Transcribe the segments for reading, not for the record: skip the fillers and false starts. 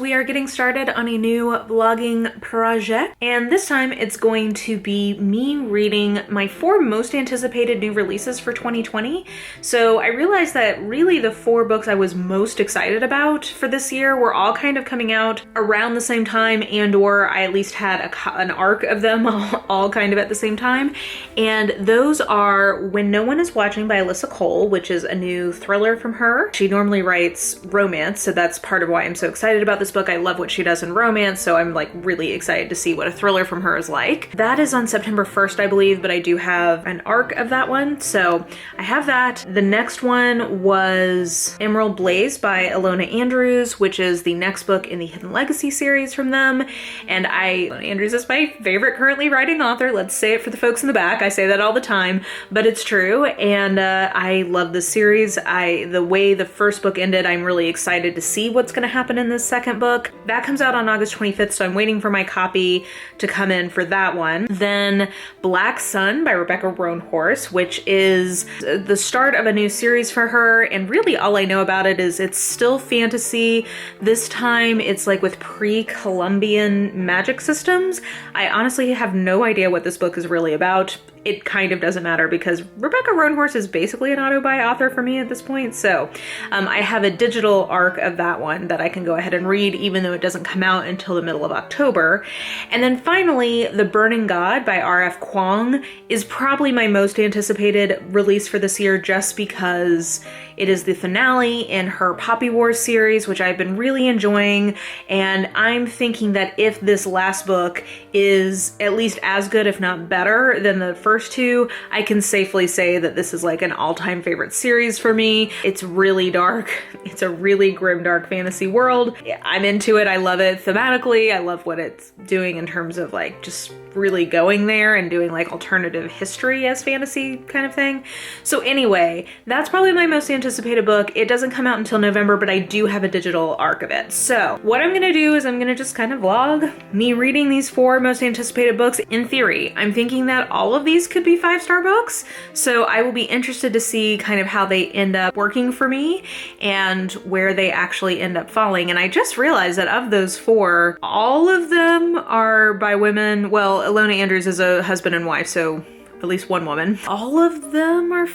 we are getting started on a new vlogging project, and this time it's going to be me reading my 4 most anticipated new releases for 2020. So I realized that really the 4 books I was most excited about for this year were all kind of coming out around the same time, and or I at least had an arc of them all kind of at the same time. And those are When No One Is Watching by Alyssa Cole, which is a new thriller from her. She normally writes romance, so that's part of why I'm so excited about this book. I love what she does in romance, so I'm like really excited to see what a thriller from her is like. That is on September 1st, I believe, but I do have an arc of that one, so I have that. The next one was Emerald Blaze by Ilona Andrews, which is the next book in the Hidden Legacy series from them. And Ilona Andrews is my favorite currently writing author. Let's say it for the folks in the back. I say that all the time, but it's true. And I love this series. The way the first book ended, I'm really excited to see what's going to happen in this second book. That comes out on August 25th, so I'm waiting for my copy to come in for that one. Then Black Sun by Rebecca Roanhorse, which is the start of a new series for her, and really all I know about it is it's still fantasy. This time it's like with pre-Columbian magic systems. I honestly have no idea what this book is really about. It kind of doesn't matter because Rebecca Roanhorse is basically an auto-buy author for me at this point. So I have a digital arc of that one that I can go ahead and read, even though it doesn't come out until the middle of October. And then finally, The Burning God by R.F. Kuang is probably my most anticipated release for this year, just because it is the finale in her Poppy Wars series, which I've been really enjoying. And I'm thinking that if this last book is at least as good, if not better, than the first 2, I can safely say that this is like an all-time favorite series for me. It's really dark. It's a really grim, dark fantasy world. I'm into it. I love it thematically. I love what it's doing in terms of like just really going there and doing like alternative history as fantasy kind of thing. So anyway, that's probably my most anticipated book. It doesn't come out until November, but I do have a digital arc of it. So what I'm gonna do is I'm gonna just kind of vlog me reading these 4 most anticipated books. In theory, I'm thinking that all of these could be 5-star books. So I will be interested to see kind of how they end up working for me and where they actually end up falling. And I just realized that of those 4, all of them are by women. Well, Ilona Andrews is a husband and wife, so at least one woman. All of them are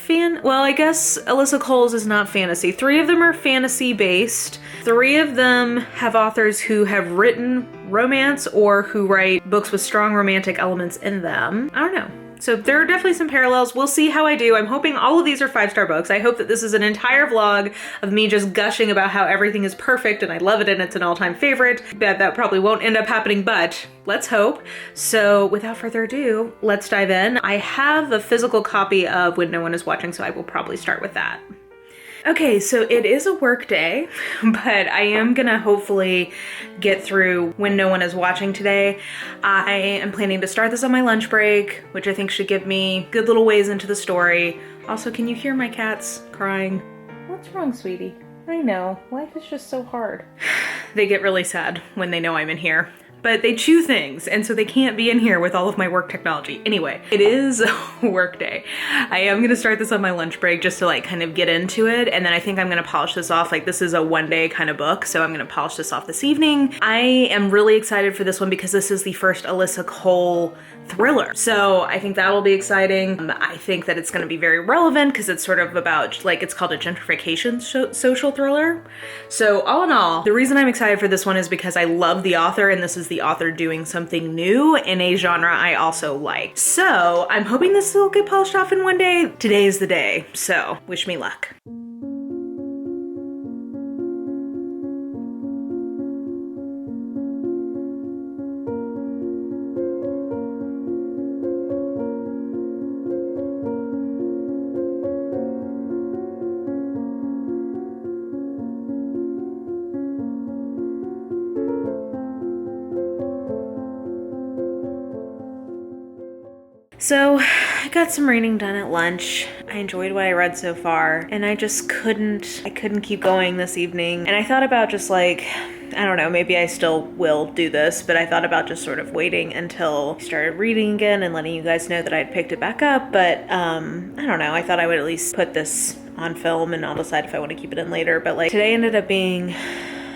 well, I guess Alyssa Cole's is not fantasy. 3 of them are fantasy based. 3 of them have authors who have written romance or who write books with strong romantic elements in them. I don't know. So there are definitely some parallels. We'll see how I do. I'm hoping all of these are 5-star books. I hope that this is an entire vlog of me just gushing about how everything is perfect and I love it and it's an all-time favorite. That probably won't end up happening, but let's hope. So without further ado, let's dive in. I have a physical copy of When No One Is Watching, so I will probably start with that. Okay, so it is a work day, but I am gonna hopefully get through When No One Is Watching today. I am planning to start this on my lunch break, which I think should give me good little ways into the story. Also, can you hear my cats crying? What's wrong, sweetie? I know, life is just so hard. They get really sad when they know I'm in here, but they chew things, and so they can't be in here with all of my work technology. Anyway, it is a work day. I am gonna start this on my lunch break just to like kind of get into it, and then I think I'm gonna polish this off. Like, this is a one-day kind of book, so I'm gonna polish this off this evening. I am really excited for this one because this is the first Alyssa Cole thriller. So I think that will be exciting. I think that it's gonna be very relevant because it's sort of about, like, it's called a gentrification social thriller. So all in all, the reason I'm excited for this one is because I love the author, and this is the author doing something new in a genre I also like. So I'm hoping this will get polished off in one day. Today is the day, so wish me luck. So I got some reading done at lunch. I enjoyed what I read so far, and I just couldn't keep going this evening. And I thought about just like, I don't know, maybe I still will do this, but I thought about just sort of waiting until I started reading again and letting you guys know that I'd picked it back up. But I don't know, I thought I would at least put this on film and I'll decide if I want to keep it in later. But like, today ended up being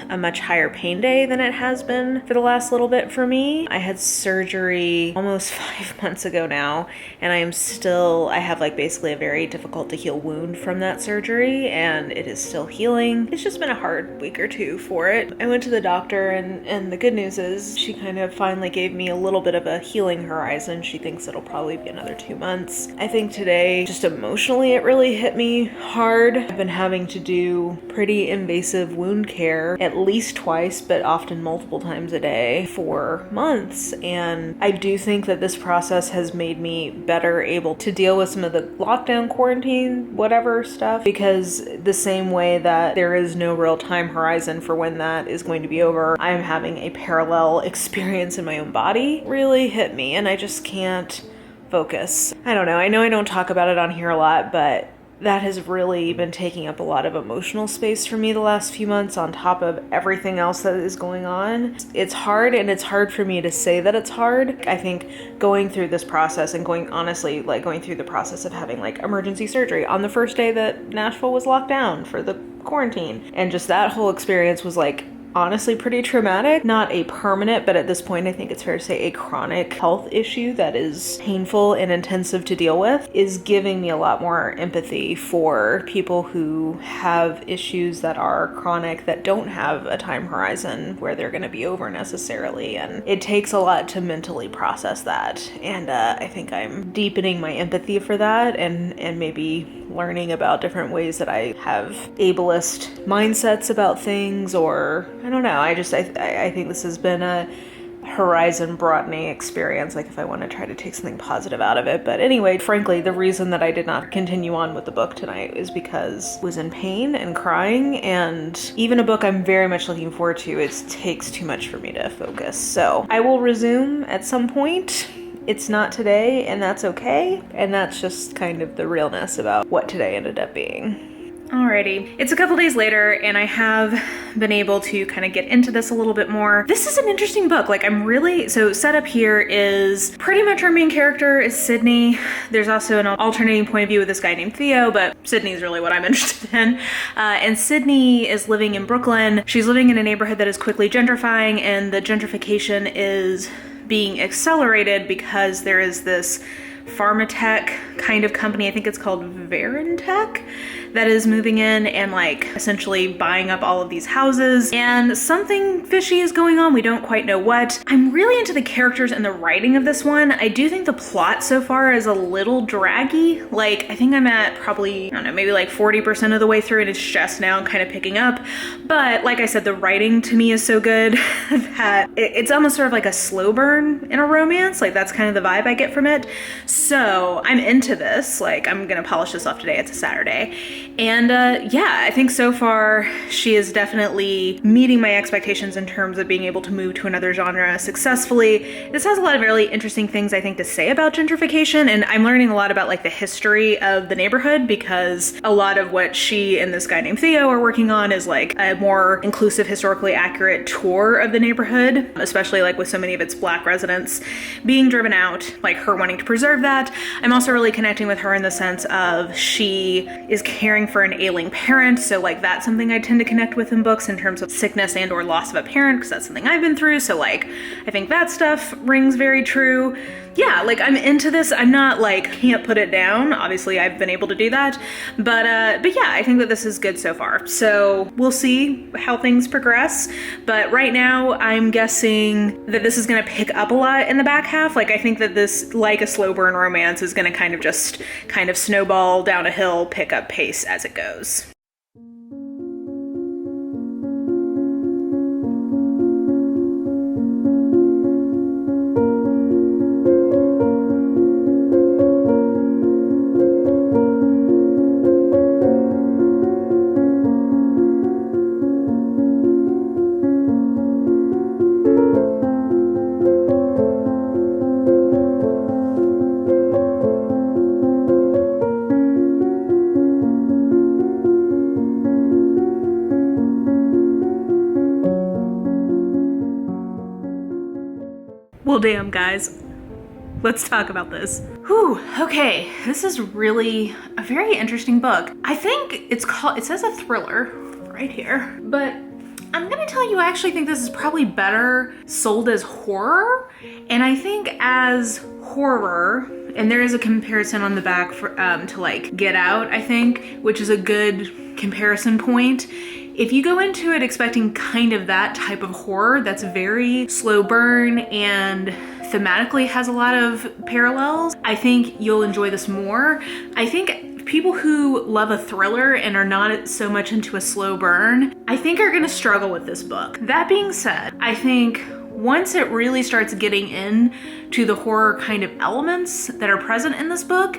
a much higher pain day than it has been for the last little bit for me. I had surgery almost 5 months ago now, and I have like basically a very difficult to heal wound from that surgery, and it is still healing. It's just been a hard week or two for it. I went to the doctor, and the good news is she kind of finally gave me a little bit of a healing horizon. She thinks it'll probably be another 2 months. I think today, just emotionally, it really hit me hard. I've been having to do pretty invasive wound care at least twice, but often multiple times a day for months. And I do think that this process has made me better able to deal with some of the lockdown, quarantine, whatever stuff, because the same way that there is no real time horizon for when that is going to be over, I'm having a parallel experience in my own body really hit me, and I just can't focus. I don't know. I know I don't talk about it on here a lot, but that has really been taking up a lot of emotional space for me the last few months on top of everything else that is going on. It's hard, and it's hard for me to say that it's hard. I think going through this process and going through the process of having like emergency surgery on the first day that Nashville was locked down for the quarantine, and just that whole experience was like honestly pretty traumatic. Not a permanent, but at this point I think it's fair to say a chronic health issue that is painful and intensive to deal with, is giving me a lot more empathy for people who have issues that are chronic, that don't have a time horizon where they're going to be over necessarily. And it takes a lot to mentally process that, and I think I'm deepening my empathy for that, and maybe learning about different ways that I have ableist mindsets about things, or I don't know. I think this has been a horizon broadening experience, like if I want to try to take something positive out of it. But anyway, frankly, the reason that I did not continue on with the book tonight is because I was in pain and crying, and even a book I'm very much looking forward to, it takes too much for me to focus. So I will resume at some point. It's not today, and that's okay. And that's just kind of the realness about what today ended up being. Alrighty, it's a couple days later, and I have been able to kind of get into this a little bit more. This is an interesting book. Like, so setup here is pretty much our main character is Sydney. There's also an alternating point of view with this guy named Theo, but Sydney is really what I'm interested in. And Sydney is living in Brooklyn. She's living in a neighborhood that is quickly gentrifying, and the gentrification is being accelerated because there is this pharmatech kind of company, I think it's called Verintech, that is moving in and like essentially buying up all of these houses, and something fishy is going on. We don't quite know what. I'm really into the characters and the writing of this one. I do think the plot so far is a little draggy. Like, I think I'm at probably, I don't know, maybe like 40% of the way through, and it's just now kind of picking up. But like I said, the writing to me is so good that it's almost sort of like a slow burn in a romance. Like, that's kind of the vibe I get from it. So I'm into this. Like, I'm gonna polish this off today. It's a Saturday. And yeah, I think so far she is definitely meeting my expectations in terms of being able to move to another genre successfully. This has a lot of really interesting things, I think, to say about gentrification, and I'm learning a lot about like the history of the neighborhood, because a lot of what she and this guy named Theo are working on is like a more inclusive, historically accurate tour of the neighborhood, especially like with so many of its Black residents being driven out, like her wanting to preserve that. I'm also really connecting with her in the sense of she is caring for an ailing parent, so like that's something I tend to connect with in books in terms of sickness and or loss of a parent, because that's something I've been through. So like I think that stuff rings very true. Yeah, like I'm into this. I'm not like can't put it down. Obviously I've been able to do that, but yeah, I think that this is good so far. So we'll see how things progress, but right now I'm guessing that this is going to pick up a lot in the back half. Like I think that this, like a slow burn romance, is going to kind of snowball down a hill, pick up pace as it goes. Well, damn, guys. Let's talk about this. Whew, okay. This is really a very interesting book. I think it says a thriller right here, but I'm gonna tell you, I actually think this is probably better sold as horror. And I think as horror, and there is a comparison on the back for, to like Get Out, I think, which is a good comparison point. If you go into it expecting kind of that type of horror that's very slow burn and thematically has a lot of parallels, I think you'll enjoy this more. I think people who love a thriller and are not so much into a slow burn, I think are gonna struggle with this book. That being said, I think once it really starts getting into the horror kind of elements that are present in this book,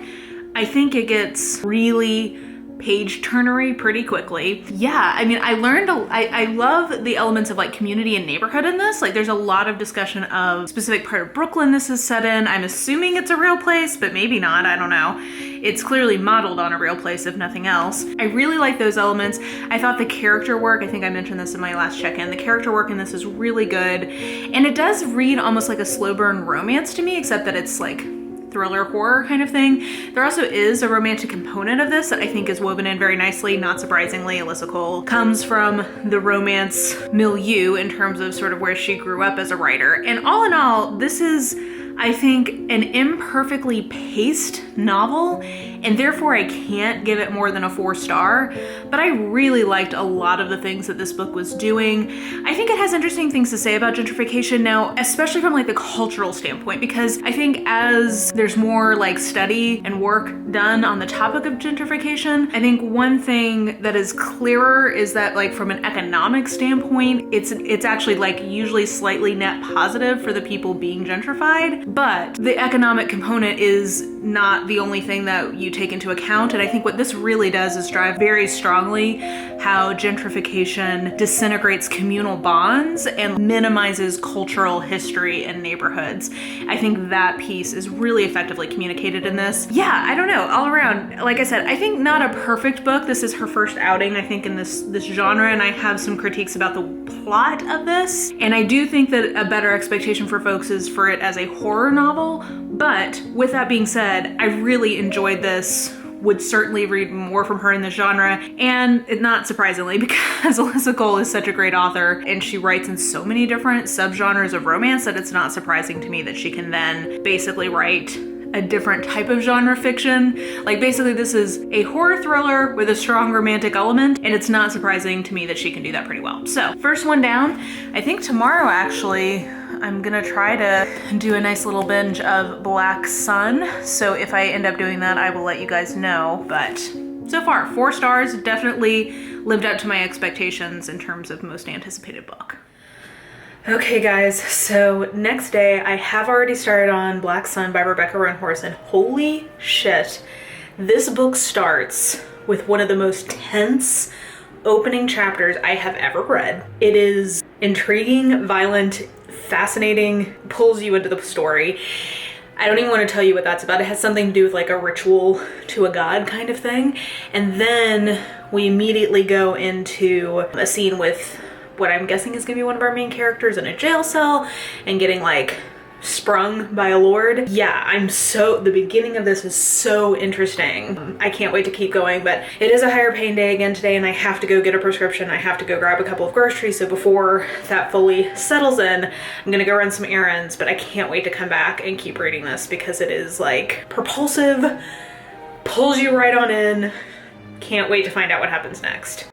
I think it gets really page turnery pretty quickly. Yeah, I mean, I love the elements of like community and neighborhood in this. Like there's a lot of discussion of specific part of Brooklyn this is set in. I'm assuming it's a real place, but maybe not, I don't know. It's clearly modeled on a real place, if nothing else. I really like those elements. I thought the character work, I think I mentioned this in my last check-in, the character work in this is really good. And it does read almost like a slow burn romance to me, except that it's like thriller horror kind of thing. There also is a romantic component of this that I think is woven in very nicely. Not surprisingly, Alyssa Cole comes from the romance milieu in terms of sort of where she grew up as a writer. And all in all, this is, I think, an imperfectly paced novel, and therefore I can't give it more than a 4-star, but I really liked a lot of the things that this book was doing. I think it has interesting things to say about gentrification now, especially from like the cultural standpoint, because I think as there's more like study and work done on the topic of gentrification, I think one thing that is clearer is that like from an economic standpoint, it's actually like usually slightly net positive for the people being gentrified, but the economic component is not the only thing that you take into account. And I think what this really does is drive very strongly how gentrification disintegrates communal bonds and minimizes cultural history in neighborhoods. I think that piece is really effectively communicated in this. Yeah, I don't know, all around, like I said, I think not a perfect book. This is her first outing, I think, in this genre, and I have some critiques about the plot of this. And I do think that a better expectation for folks is for it as a horror novel. But with that being said, I really enjoyed this, would certainly read more from her in the genre, and not surprisingly, because Alyssa Cole is such a great author and she writes in so many different subgenres of romance that it's not surprising to me that she can then basically write a different type of genre fiction. Like basically this is a horror thriller with a strong romantic element, and it's not surprising to me that she can do that pretty well. So first one down. I think tomorrow actually I'm gonna try to do a nice little binge of Black Sun. So if I end up doing that, I will let you guys know. But so far, 4 stars, definitely lived up to my expectations in terms of most anticipated book. Okay guys, so next day I have already started on Black Sun by Rebecca Roanhorse, and holy shit, this book starts with one of the most tense opening chapters I have ever read. It is intriguing, violent, fascinating, pulls you into the story. I don't even want to tell you what that's about. It has something to do with like a ritual to a god kind of thing. And then we immediately go into a scene with what I'm guessing is gonna be one of our main characters in a jail cell and getting like sprung by a lord. Yeah, the beginning of this is so interesting. I can't wait to keep going, but it is a higher paying day again today, and I have to go get a prescription. I have to go grab a couple of groceries, so before that fully settles in, I'm gonna go run some errands, but I can't wait to come back and keep reading this because it is like propulsive, pulls you right on in. Can't wait to find out what happens next.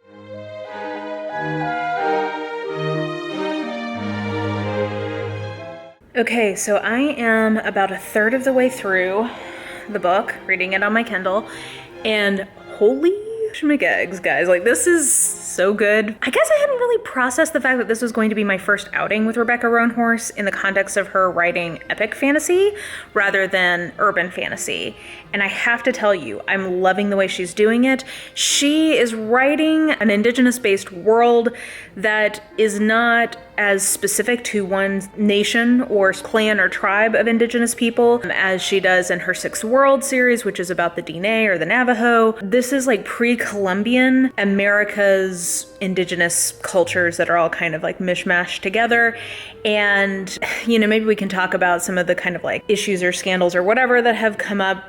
Okay, so I am about a third of the way through the book, reading it on my Kindle, and holy schmigeggs, guys, like this is so good. I guess I hadn't really processed the fact that this was going to be my first outing with Rebecca Roanhorse in the context of her writing epic fantasy rather than urban fantasy. And I have to tell you, I'm loving the way she's doing it. She is writing an Indigenous-based world that is not as specific to one nation or clan or tribe of Indigenous people as she does in her Six World series, which is about the Diné or the Navajo. This is like pre Colombian, America's indigenous cultures that are all kind of like mishmashed together. And, you know, maybe we can talk about some of the kind of like issues or scandals or whatever that have come up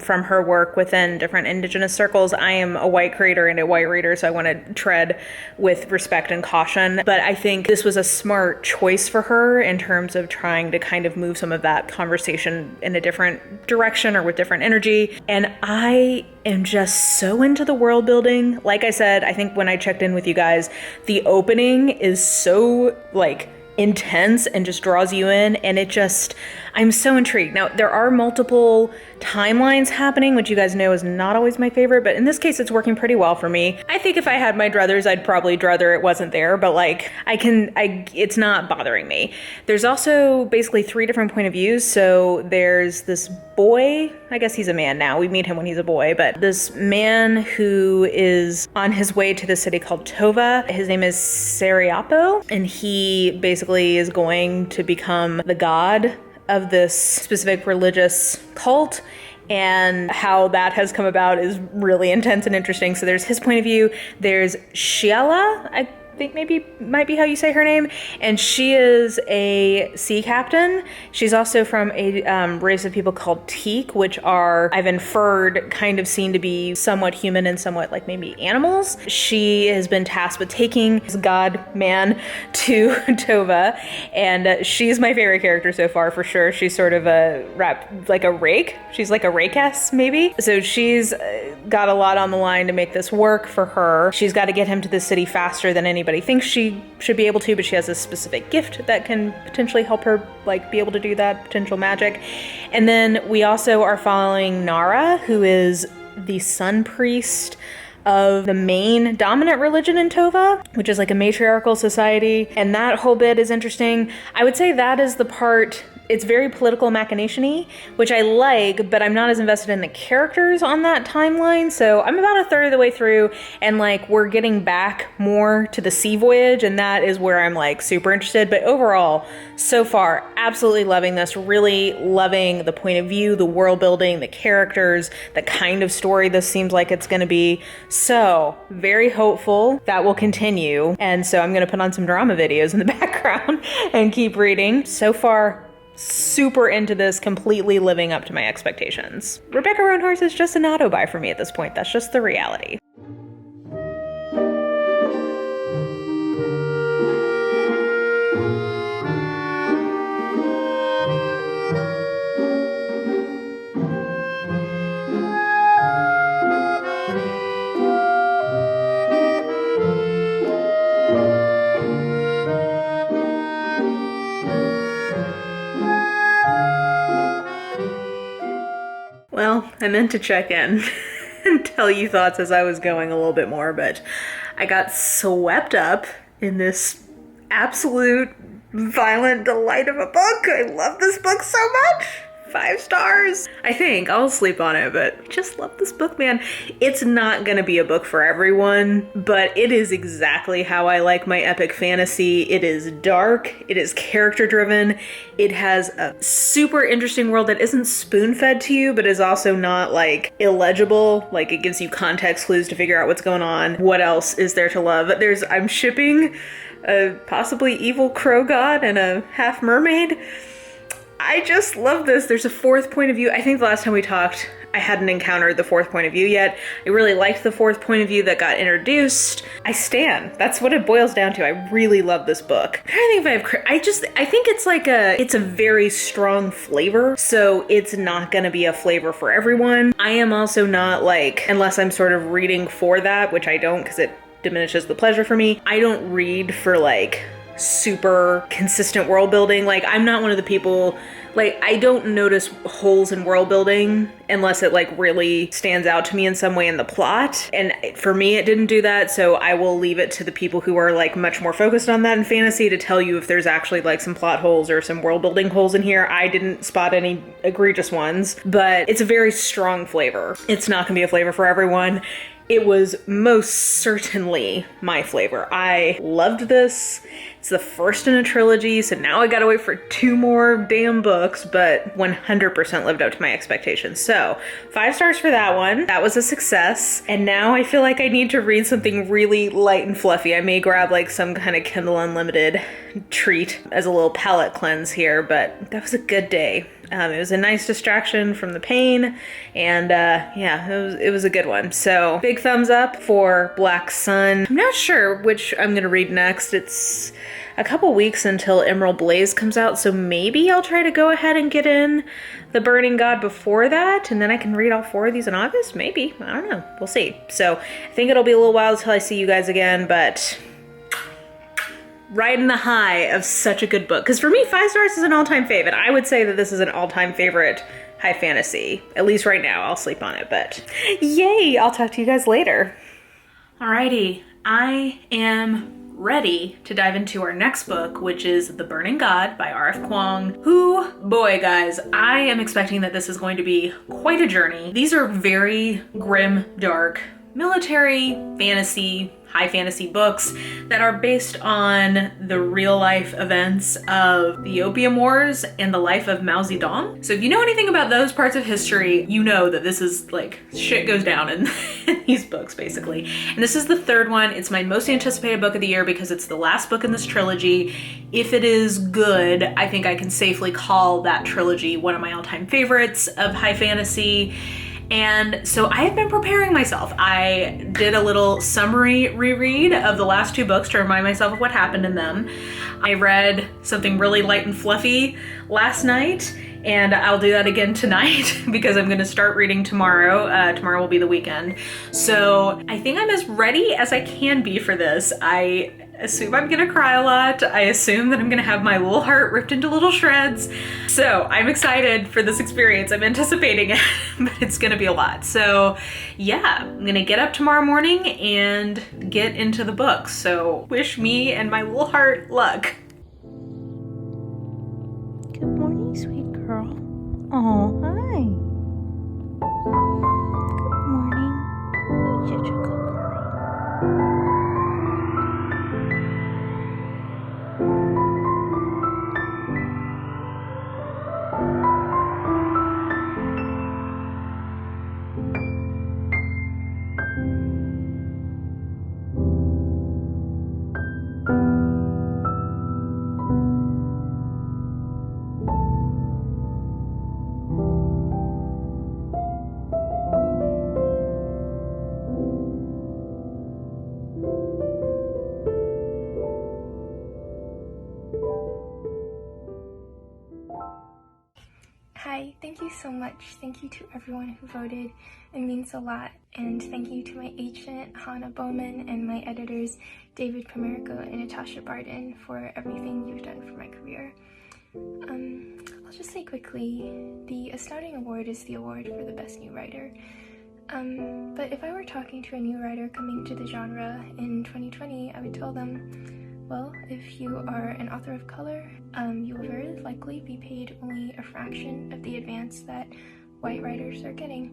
from her work within different indigenous circles. I am a white creator and a white reader, so I want to tread with respect and caution. But I think this was a smart choice for her in terms of trying to kind of move some of that conversation in a different direction or with different energy. And I am just so into the world building. Like I said, I think when I checked in with you guys, the opening is so like intense and just draws you in, and I'm so intrigued. Now, there are multiple timelines happening, which you guys know is not always my favorite, but in this case, it's working pretty well for me. I think if I had my druthers, I'd probably druther it wasn't there, but like, it's not bothering me. There's also basically 3 different point of views. So there's this boy, I guess he's a man now, we meet him when he's a boy, but this man who is on his way to the city called Tova. His name is Seriapo, and he basically is going to become the god of this specific religious cult, and how that has come about is really intense and interesting. So there's his point of view. There's Shiala, I think maybe might be how you say her name, and she is a sea captain. She's also from a race of people called Teak, which are, I've inferred, kind of seen to be somewhat human and somewhat like maybe animals. She has been tasked with taking this god man to Tova, and she's my favorite character so far for sure. She's sort of a rake. She's like a rakess maybe. So she's got a lot on the line to make this work for her. She's got to get him to the city faster than anybody thinks she should be able to, but she has a specific gift that can potentially help her like be able to do that, potential magic. And then we also are following Nara, who is the sun priest of the main dominant religion in Tova, which is like a matriarchal society. And that whole bit is interesting. I would say that is the part. It's very political machination-y, which I like, but I'm not as invested in the characters on that timeline. So I'm about a third of the way through, and like we're getting back more to the sea voyage, and that is where I'm like super interested. But overall, so far, absolutely loving this, really loving the point of view, the world building, the characters, the kind of story this seems like it's going to be. So very hopeful that will continue. And so I'm going to put on some drama videos in the background and keep reading. So far, super into this, completely living up to my expectations. Rebecca Roanhorse is just an auto buy for me at this point. That's just the reality. Well, I meant to check in and tell you thoughts as I was going a little bit more, but I got swept up in this absolute violent delight of a book. I love this book so much. 5 stars. I think I'll sleep on it, but I just love this book, man. It's not gonna be a book for everyone, but it is exactly how I like my epic fantasy. It is dark, it is character driven, it has a super interesting world that isn't spoon-fed to you, but is also not like illegible. Like it gives you context clues to figure out what's going on. What else is there to love? I'm shipping a possibly evil crow god and a half mermaid. I just love this. There's a 4th point of view. I think the last time we talked, I hadn't encountered the 4th point of view yet. I really liked the 4th point of view that got introduced. I stan. That's what it boils down to. I really love this book. I'm trying to think if I think it's a very strong flavor, so it's not gonna be a flavor for everyone. I am also not like, unless I'm sort of reading for that, which I don't because it diminishes the pleasure for me. I don't read for like super consistent world building. Like I'm not one of the people, like I don't notice holes in world building unless it like really stands out to me in some way in the plot. And for me, it didn't do that. So I will leave it to the people who are like much more focused on that in fantasy to tell you if there's actually like some plot holes or some world building holes in here. I didn't spot any egregious ones, but it's a very strong flavor. It's not gonna be a flavor for everyone. it was most certainly my flavor. I loved this. It's the first in a trilogy, so now I gotta wait for 2 more damn books, but 100% lived up to my expectations. So 5 stars for that one. That was a success. And now I feel like I need to read something really light and fluffy. I may grab like some kind of Kindle Unlimited treat as a little palate cleanse here, but that was a good day. It was a nice distraction from the pain, and yeah, it was a good one. So big thumbs up for Black Sun. I'm not sure which I'm gonna read next. It's a couple weeks until Emerald Blaze comes out, so maybe I'll try to go ahead and get in The Burning God before that, and then I can read all 4 of these in August. Maybe, I don't know, we'll see. So I think it'll be a little while until I see you guys again, but riding the high of such a good book. Because for me, 5 stars is an all-time favorite. I would say that this is an all-time favorite high fantasy. At least right now, I'll sleep on it, but yay! I'll talk to you guys later. Alrighty, I am ready to dive into our next book, which is The Burning God by R.F. Kuang, who, boy guys, I am expecting that this is going to be quite a journey. These are very grim, dark, military, fantasy, high fantasy books that are based on the real life events of the Opium Wars and the life of Mao Zedong. So if you know anything about those parts of history, you know that this is like shit goes down in, in these books basically. And this is the 3rd one. It's my most anticipated book of the year because it's the last book in this trilogy. If it is good, I think I can safely call that trilogy one of my all-time favorites of high fantasy. And so I have been preparing myself. I did a little summary reread of the last 2 books to remind myself of what happened in them. I read something really light and fluffy last night, and I'll do that again tonight because I'm gonna start reading tomorrow. Tomorrow will be the weekend. So I think I'm as ready as I can be for this. I assume I'm gonna cry a lot. I assume that I'm gonna have my little heart ripped into little shreds. So I'm excited for this experience. I'm anticipating it, but it's gonna be a lot. So yeah, I'm gonna get up tomorrow morning and get into the book. So wish me and my little heart luck. Good morning, sweet girl. Oh, hi. Good morning. You're such a good girl. Hi, thank you so much. Thank you to everyone who voted. It means a lot. And thank you to my agent, Hannah Bowman, and my editors, David Pomerico and Natasha Barden, for everything you've done for my career. I'll just say quickly, the Astounding Award is the award for the Best New Writer. But if I were talking to a new writer coming to the genre in 2020, I would tell them, well, if you are an author of color, you will very likely be paid only a fraction of the advance that white writers are getting.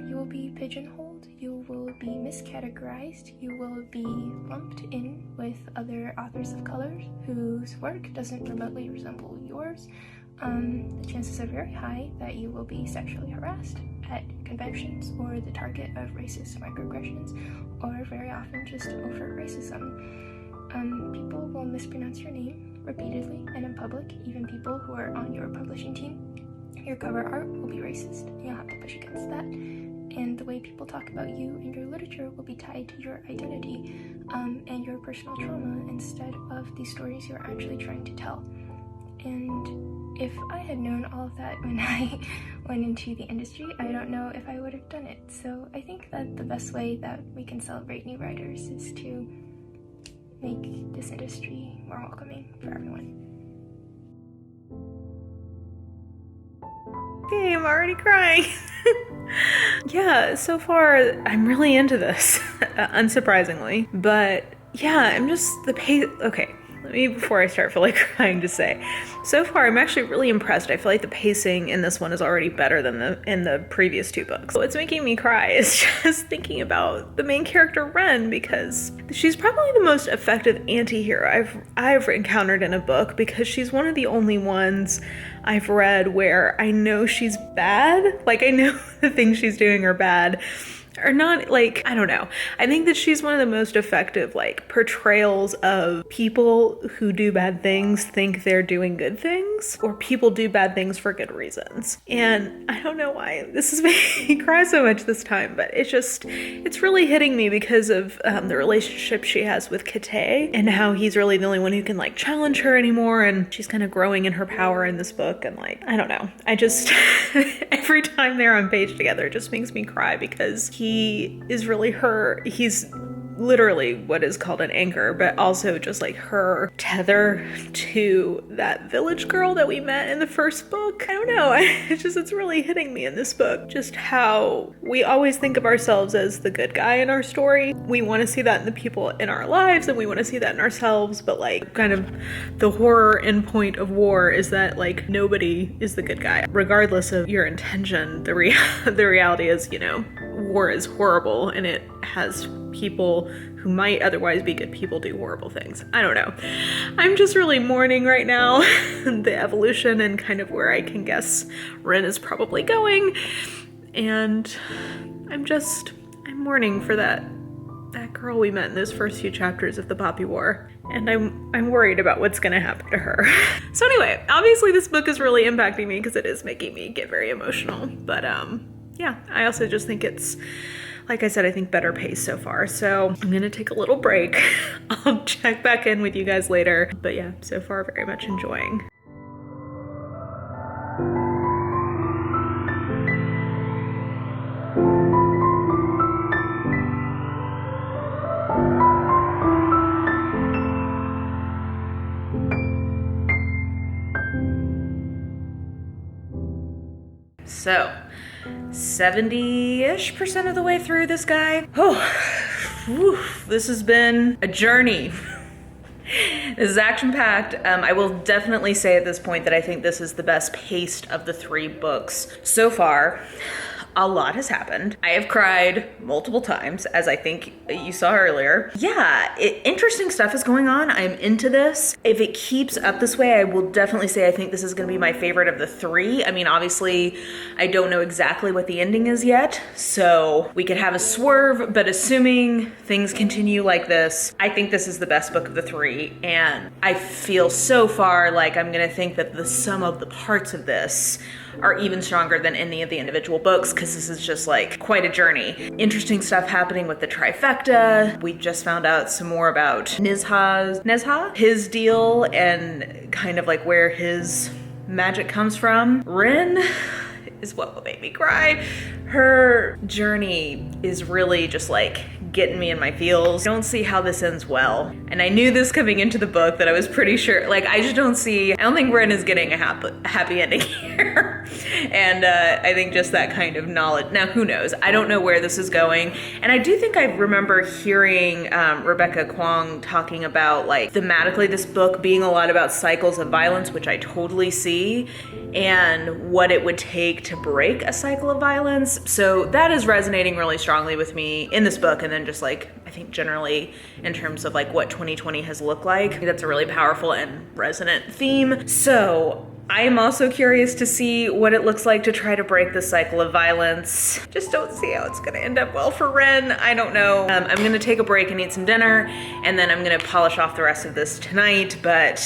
You will be pigeonholed, you will be miscategorized, you will be lumped in with other authors of color whose work doesn't remotely resemble yours. The chances are very high that you will be sexually harassed at conventions or the target of racist microaggressions, or very often just overt racism. People will mispronounce your name repeatedly and in public, even people who are on your publishing team. Your cover art will be racist, and you'll have to push against that. And the way people talk about you and your literature will be tied to your identity and your personal trauma instead of the stories you're actually trying to tell. And if I had known all of that when I went into the industry, I don't know if I would have done it. So I think that the best way that we can celebrate new writers is to make this industry more welcoming for everyone. Okay, I'm already crying. Yeah, so far I'm really into this, unsurprisingly. But yeah, I'm just the pace. Okay, let me, before I start, feel like crying, to say, so far I'm actually really impressed. I feel like the pacing in this one is already better than in the previous two books. What's making me cry is just thinking about the main character, Ren, because she's probably the most effective anti-hero I've encountered in a book, because she's one of the only ones I've read where I know she's bad. Like, I know the things she's doing are bad. Or not, like, I don't know. I think that she's one of the most effective, like, portrayals of people who do bad things think they're doing good things, or people do bad things for good reasons. And I don't know why this is making me cry so much this time, but it's really hitting me because of the relationship she has with Kate, and how he's really the only one who can, like, challenge her anymore, and she's kind of growing in her power in this book, and, like, I don't know. I just, every time they're on page together, it just makes me cry, because he is really he's literally what is called an anchor, but also just like her tether to that village girl that we met in the first book. I don't know, it's really hitting me in this book, just how we always think of ourselves as the good guy in our story. We want to see that in the people in our lives, and we want to see that in ourselves, but like kind of the horror endpoint of war is that like nobody is the good guy. Regardless of your intention, the reality is, you know, war is horrible, and it has people who might otherwise be good people do horrible things. I don't know. I'm just really mourning right now the evolution and kind of where I can guess Ren is probably going. And I'm mourning for that girl we met in those first few chapters of the Poppy War. And I'm worried about what's gonna happen to her. So anyway, obviously this book is really impacting me because it is making me get very emotional. But yeah, I also just think it's, like I said, I think better pace so far. So I'm gonna take a little break. I'll check back in with you guys later. But yeah, so far very much enjoying. So 70-ish% of the way through this guy. Oh, whew, this has been a journey. This is action-packed. I will definitely say at this point that I think this is the best paced of the 3 books so far. A lot has happened. I have cried multiple times, as I think you saw earlier. Yeah, interesting stuff is going on. I'm into this. If it keeps up this way, I will definitely say I think this is going to be my favorite of the 3. I mean, obviously, I don't know exactly what the ending is yet, so we could have a swerve, but assuming things continue like this, I think this is the best book of the 3, and I feel so far like I'm going to think that the sum of the parts of this are even stronger than any of the individual books, because this is just like quite a journey. Interesting stuff happening with the trifecta. We just found out some more about Nezha, his deal, and kind of like where his magic comes from. Rin is what will make me cry. Her journey is really just like getting me in my feels. I don't see how this ends well. And I knew this coming into the book, that I was pretty sure, like I don't think Ren is getting a happy ending here. And I think just that kind of knowledge, now who knows? I don't know where this is going. And I do think I remember hearing Rebecca Kwong talking about like thematically this book being a lot about cycles of violence, which I totally see, and what it would take to break a cycle of violence. So that is resonating really strongly with me in this book, and then just like I think generally in terms of like what 2020 has looked like. I think that's a really powerful and resonant theme. So I am also curious to see what it looks like to try to break the cycle of violence. Just don't see how it's gonna end up well for Ren. I don't know. I'm gonna take a break and eat some dinner, and then I'm gonna polish off the rest of this tonight, but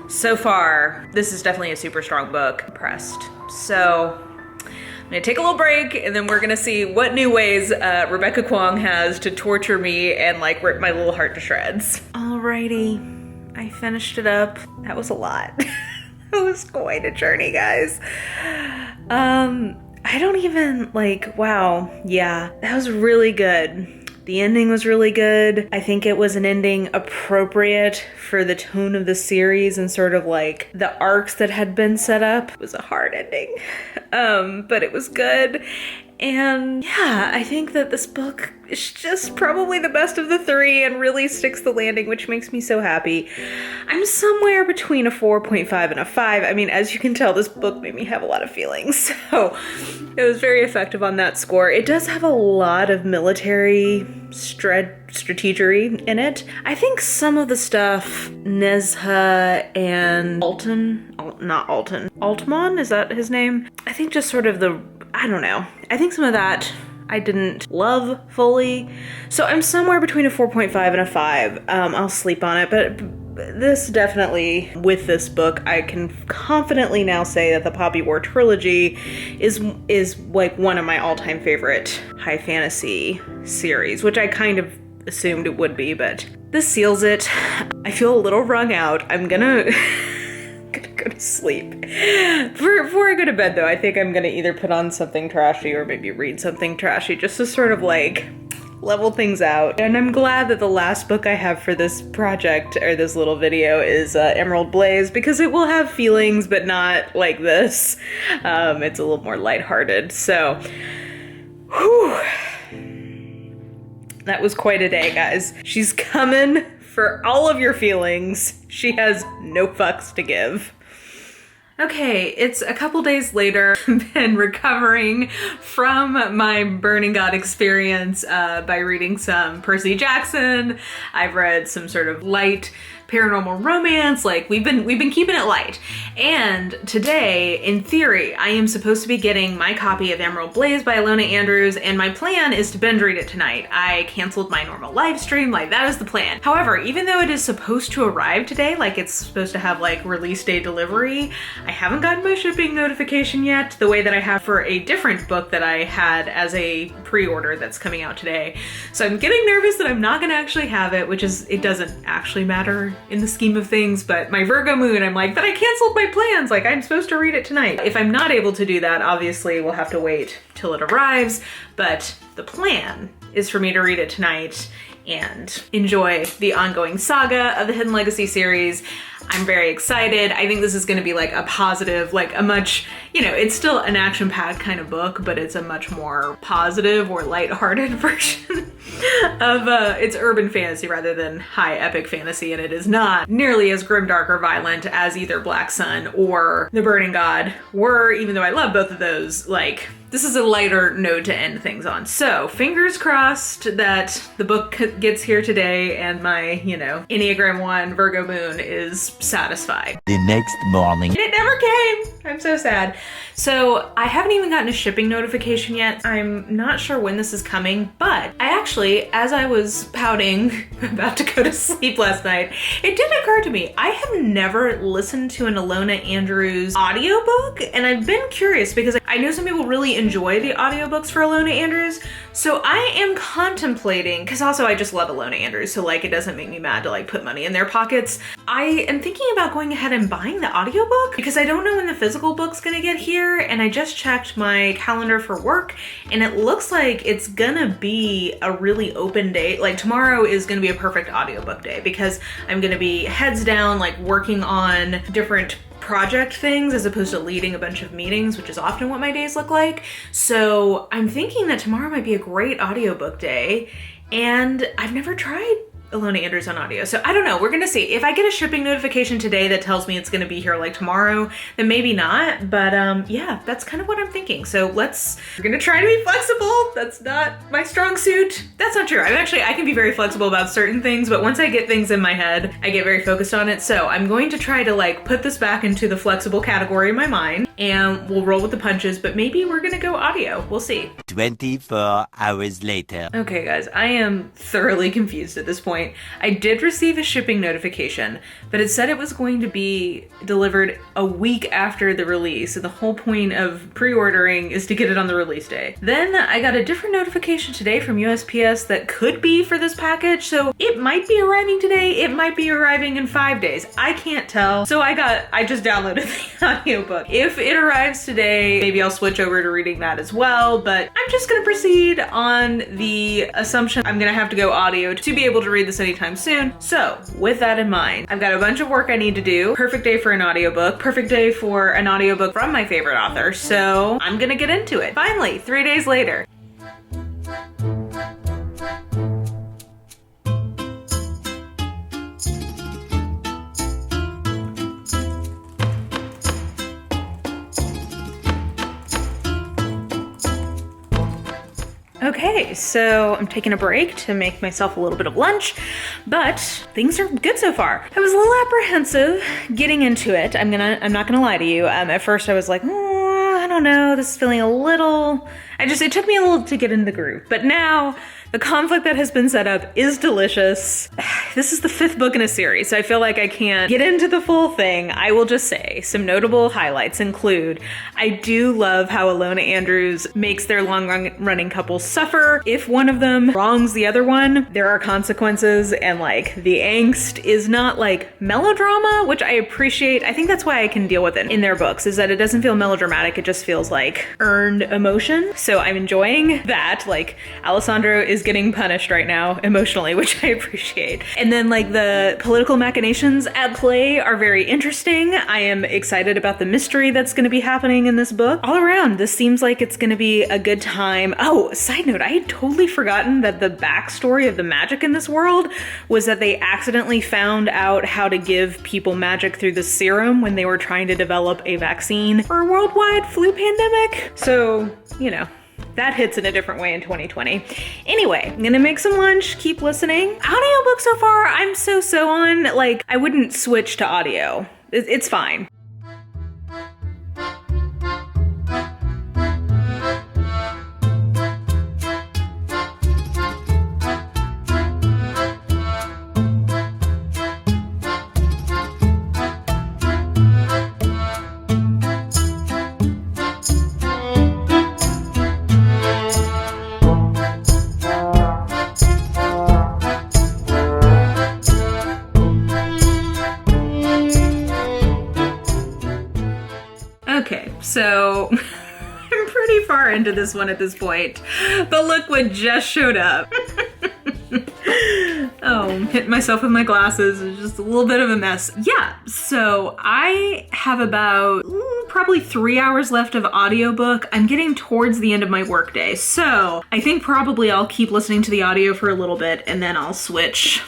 so far, this is definitely a super strong book. Impressed. So I'm gonna take a little break, and then we're gonna see what new ways Rebecca Kwong has to torture me and like rip my little heart to shreds. Alrighty, I finished it up. That was a lot. It was quite a journey, guys. I don't even like, wow, yeah, that was really good. The ending was really good. I think it was an ending appropriate for the tone of the series and sort of like the arcs that had been set up. It was a hard ending, but it was good. And yeah, I think that this book is just probably the best of the three and really sticks the landing, which makes me so happy. I'm somewhere between a 4.5 and a 5. I mean, as you can tell, this book made me have a lot of feelings, so it was very effective on that score. It does have a lot of military strategery in it. I think some of the stuff Nezha and Altman, is that his name? I think just sort of I don't know. I think some of that I didn't love fully. So I'm somewhere between a 4.5 and a 5. I'll sleep on it, but this definitely, with this book, I can confidently now say that the Poppy War trilogy is like one of my all-time favorite high fantasy series, which I kind of assumed it would be, but this seals it. I feel a little wrung out. I'm gonna go to sleep. Before I go to bed, though, I think I'm gonna either put on something trashy or maybe read something trashy just to sort of like level things out. And I'm glad that the last book I have for this project, or this little video, is Emerald Blaze, because it will have feelings, but not like this. It's a little more lighthearted. So, whew. That was quite a day, guys. She's coming for all of your feelings. She has no fucks to give. Okay, it's a couple days later. I've been recovering from my Burning God experience by reading some Percy Jackson. I've read some sort of light paranormal romance. Like, we've been keeping it light. And today, in theory, I am supposed to be getting my copy of Emerald Blaze by Ilona Andrews, and my plan is to binge read it tonight. I canceled my normal live stream, like that is the plan. However, even though it is supposed to arrive today, like it's supposed to have like release day delivery, I haven't gotten my shipping notification yet, the way that I have for a different book that I had as a pre-order that's coming out today. So I'm getting nervous that I'm not gonna actually have it, which is, it doesn't actually matter in the scheme of things, but my Virgo moon, I'm like, but I canceled my plans, like I'm supposed to read it tonight. If I'm not able to do that, obviously we'll have to wait till it arrives, but the plan is for me to read it tonight and enjoy the ongoing saga of the Hidden Legacy series. I'm very excited. I think this is gonna be like a positive, like a much, you know, it's still an action-packed kind of book, but it's a much more positive or lighthearted version of it's urban fantasy rather than high epic fantasy, and it is not nearly as grimdark or violent as either Black Sun or The Burning God were, even though I love both of those. Like, this is a lighter note to end things on. So fingers crossed that the book gets here today and my, you know, Enneagram 1 Virgo moon is satisfied. The next morning. And it never came. I'm so sad. So I haven't even gotten a shipping notification yet. I'm not sure when this is coming, but I actually, as I was pouting about to go to sleep last night, it did occur to me, I have never listened to an Ilona Andrews audiobook, and I've been curious because I know some people really enjoy the audiobooks for Ilona Andrews, so I am contemplating, because also I just love Ilona Andrews, so like it doesn't make me mad to like put money in their pockets. I am thinking about going ahead and buying the audiobook because I don't know when the physical book's gonna get here, and I just checked my calendar for work and it looks like it's gonna be a really open day. Like tomorrow is gonna be a perfect audiobook day because I'm gonna be heads down, like working on different project things as opposed to leading a bunch of meetings, which is often what my days look like. So I'm thinking that tomorrow might be a great audiobook day, and I've never tried Ilona Andrews on audio. So I don't know, we're gonna see. If I get a shipping notification today that tells me it's gonna be here like tomorrow, then maybe not, but yeah, that's kind of what I'm thinking. So we're gonna try to be flexible. That's not my strong suit. That's not true. I can be very flexible about certain things, but once I get things in my head, I get very focused on it. So I'm going to try to like put this back into the flexible category in my mind, and we'll roll with the punches, but maybe we're gonna go audio. We'll see. 24 hours later. Okay guys, I am thoroughly confused at this point. I did receive a shipping notification, but it said it was going to be delivered a week after the release, and the whole point of pre-ordering is to get it on the release day. Then I got a different notification today from USPS that could be for this package, so it might be arriving today, it might be arriving in 5 days. I can't tell. So I just downloaded the audiobook. If it arrives today, maybe I'll switch over to reading that as well, but I'm just gonna proceed on the assumption I'm gonna have to go audio to be able to read read this anytime soon. So with that in mind, I've got a bunch of work I need to do. Perfect day for an audiobook. Perfect day for an audiobook from my favorite author. So I'm gonna get into it. Finally, 3 days later. Okay, so I'm taking a break to make myself a little bit of lunch, but things are good so far. I was a little apprehensive getting into it. I'm not gonna lie to you. At first I was like, I don't know, this is feeling a little, it took me a little to get in the groove. But now the conflict that has been set up is delicious. This is the 5th book in a series, so I feel like I can't get into the full thing. I will just say some notable highlights include, I do love how Alona Andrews makes their long-running couple suffer. If one of them wrongs the other one, there are consequences, and like the angst is not like melodrama, which I appreciate. I think that's why I can deal with it in their books, is that it doesn't feel melodramatic, it just feels like earned emotion. So I'm enjoying that. Like Alessandro is getting punished right now emotionally, which I appreciate. And then like the political machinations at play are very interesting. I am excited about the mystery that's going to be happening in this book. All around, this seems like it's going to be a good time. Oh, side note, I had totally forgotten that the backstory of the magic in this world was that they accidentally found out how to give people magic through the serum when they were trying to develop a vaccine for a worldwide flu pandemic. So, you know, that hits in a different way in 2020. Anyway, I'm gonna make some lunch, keep listening. Audiobook so far, I'm so on. Like, I wouldn't switch to audio. It's fine. Okay, so I'm pretty far into this one at this point, but look what just showed up. Oh, hit myself with my glasses. It's just a little bit of a mess. Yeah, so I have about probably 3 hours left of audiobook. I'm getting towards the end of my workday, so I think probably I'll keep listening to the audio for a little bit and then I'll switch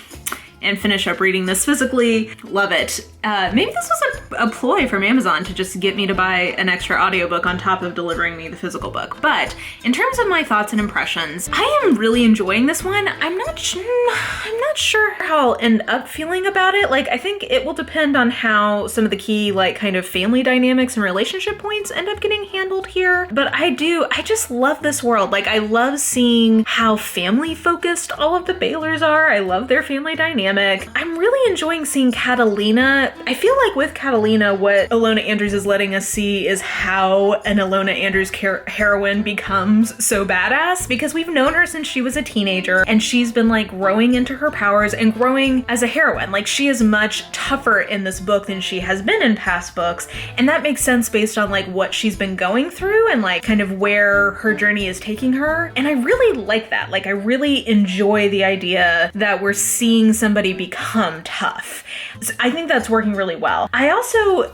and finish up reading this physically. Love it. Maybe this was a ploy from Amazon to just get me to buy an extra audiobook on top of delivering me the physical book. But in terms of my thoughts and impressions, I am really enjoying this one. I'm not sure how I'll end up feeling about it. Like, I think it will depend on how some of the key, like, kind of family dynamics and relationship points end up getting handled here. But I just love this world. Like, I love seeing how family focused all of the Baylors are. I love their family dynamic. I'm really enjoying seeing Catalina. I feel like with Catalina, what Alona Andrews is letting us see is how an Alona Andrews heroine becomes so badass, because we've known her since she was a teenager and she's been like growing into her powers and growing as a heroine. Like, she is much tougher in this book than she has been in past books, and that makes sense based on like what she's been going through and like kind of where her journey is taking her. And I really like that. Like, I really enjoy the idea that we're seeing somebody become tough. So I think that's working really well. I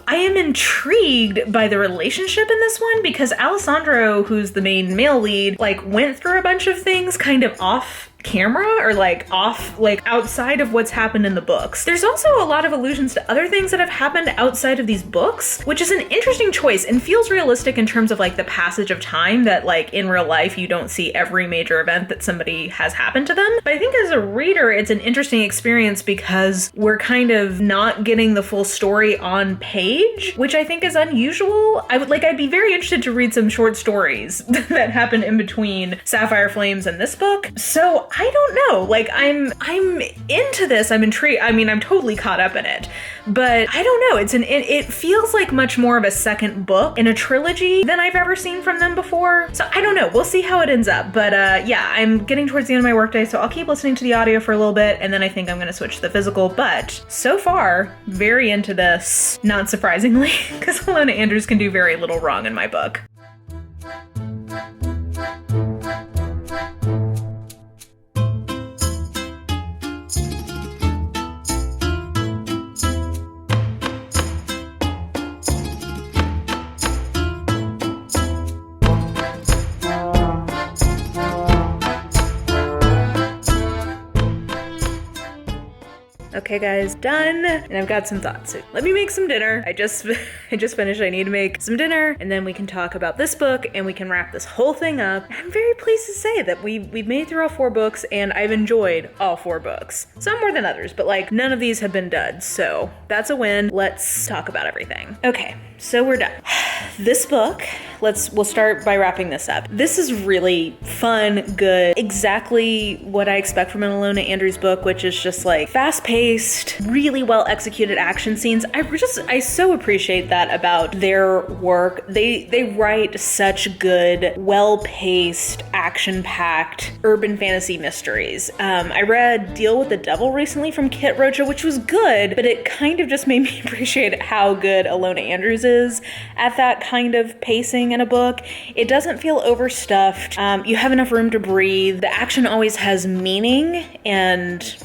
am intrigued by the relationship in this one, because Alessandro, who's the main male lead, like went through a bunch of things kind of off camera or like off, like outside of what's happened in the books. There's also a lot of allusions to other things that have happened outside of these books, which is an interesting choice and feels realistic in terms of like the passage of time, that like in real life you don't see every major event that somebody has happened to them. But I think as a reader it's an interesting experience because we're kind of not getting the full story on page, which I think is unusual. I'd be very interested to read some short stories that happen in between Sapphire Flames and this book. So I don't know, like I'm into this, I'm intrigued. I mean, I'm totally caught up in it, but I don't know, it feels like much more of a second book in a trilogy than I've ever seen from them before. So I don't know, we'll see how it ends up. But yeah, I'm getting towards the end of my workday, so I'll keep listening to the audio for a little bit, and then I think I'm gonna switch to the physical. But so far, very into this, not surprisingly, because Alona Andrews can do very little wrong in my book. Okay guys, done. And I've got some thoughts. So let me make some dinner. I just finished. I need to make some dinner and then we can talk about this book and we can wrap this whole thing up. I'm very pleased to say that we've made it through all 4 books and I've enjoyed all 4 books. Some more than others, but like none of these have been duds. So that's a win. Let's talk about everything. Okay, so we're done. This book, we'll start by wrapping this up. This is really fun, good, exactly what I expect from an Alona Andrews book, which is just like fast-paced, really well-executed action scenes. I so appreciate that about their work. They write such good, well-paced, action-packed urban fantasy mysteries. I read Deal with the Devil recently from Kit Rocha, which was good, but it kind of just made me appreciate how good Alona Andrews is at that kind of pacing in a book. It doesn't feel overstuffed. You have enough room to breathe. The action always has meaning and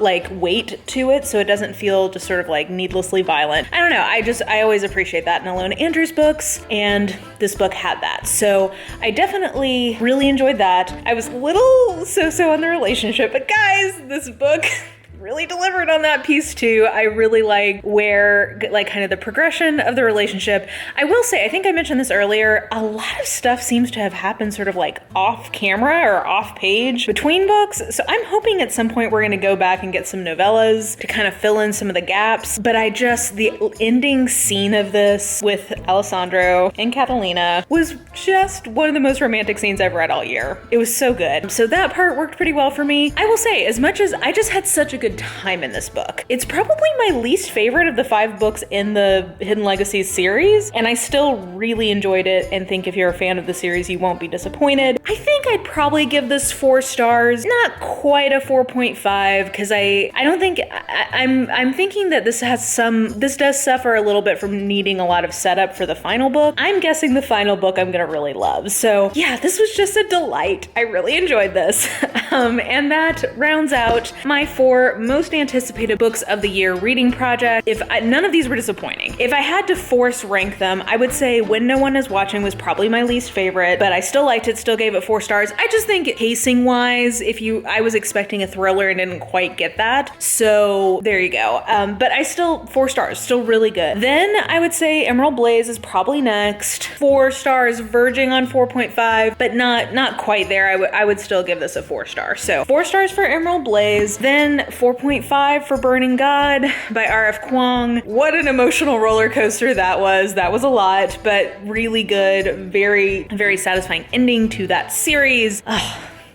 like weight to it, so it doesn't feel just sort of like needlessly violent. I don't know. I always appreciate that in Alona Andrews books, and this book had that. So I definitely really enjoyed that. I was a little so-so on the relationship, but guys, this book really delivered on that piece too. I really like where, like, kind of the progression of the relationship. I will say, I think I mentioned this earlier, a lot of stuff seems to have happened sort of like off camera or off page between books. So I'm hoping at some point we're going to go back and get some novellas to kind of fill in some of the gaps. But the ending scene of this with Alessandro and Catalina was just one of the most romantic scenes I've read all year. It was so good. So that part worked pretty well for me. I will say, as much as I just had such a good time in this book, it's probably my least favorite of the 5 books in the Hidden Legacies series, and I still really enjoyed it and think if you're a fan of the series, you won't be disappointed. I think I'd probably give this 4 stars, not quite a 4.5, because I don't think, I'm thinking that this does suffer a little bit from needing a lot of setup for the final book. I'm guessing the final book I'm gonna really love. So yeah, this was just a delight. I really enjoyed this. And that rounds out my 4 most anticipated books of the year reading project. None of these were disappointing. If I had to force rank them, I would say When No One Is Watching was probably my least favorite, but I still liked it, still gave it 4 stars. I just think pacing wise, I was expecting a thriller and didn't quite get that. So there you go. But 4 stars, still really good. Then I would say Emerald Blaze is probably next. 4 stars, verging on 4.5, but not quite there. I would still give this a 4 star. So 4 stars for Emerald Blaze, then 4.5 for Burning God by R.F. Kuang. What an emotional roller coaster that was. That was a lot, but really good. Very, very satisfying ending to that series.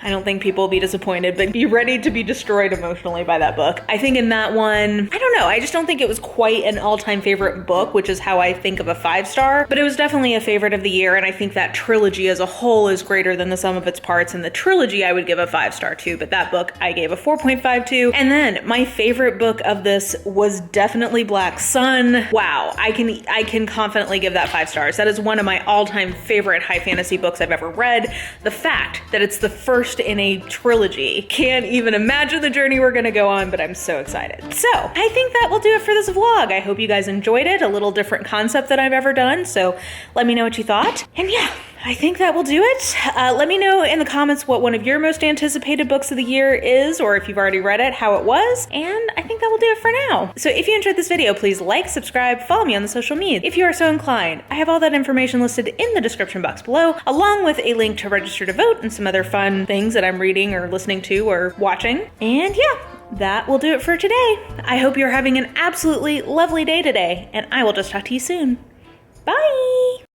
I don't think people will be disappointed, but be ready to be destroyed emotionally by that book. I think in that one, I don't know, I just don't think it was quite an all-time favorite book, which is how I think of a 5 star, but it was definitely a favorite of the year, and I think that trilogy as a whole is greater than the sum of its parts, and the trilogy I would give a 5 star to, but that book I gave a 4.5 to. And then my favorite book of this was definitely Black Sun. Wow, I can confidently give that 5 stars. That is one of my all-time favorite high fantasy books I've ever read. The fact that it's the first in a trilogy. Can't even imagine the journey we're gonna go on, but I'm so excited. So I think that will do it for this vlog. I hope you guys enjoyed it. A little different concept than I've ever done, so let me know what you thought. And yeah, I think that will do it. Let me know in the comments what one of your most anticipated books of the year is, or if you've already read it, how it was. And I think that will do it for now. So if you enjoyed this video, please like, subscribe, follow me on the social media if you are so inclined. I have all that information listed in the description box below, along with a link to register to vote and some other fun things that I'm reading or listening to or watching. And yeah, that will do it for today. I hope you're having an absolutely lovely day today, and I will just talk to you soon. Bye!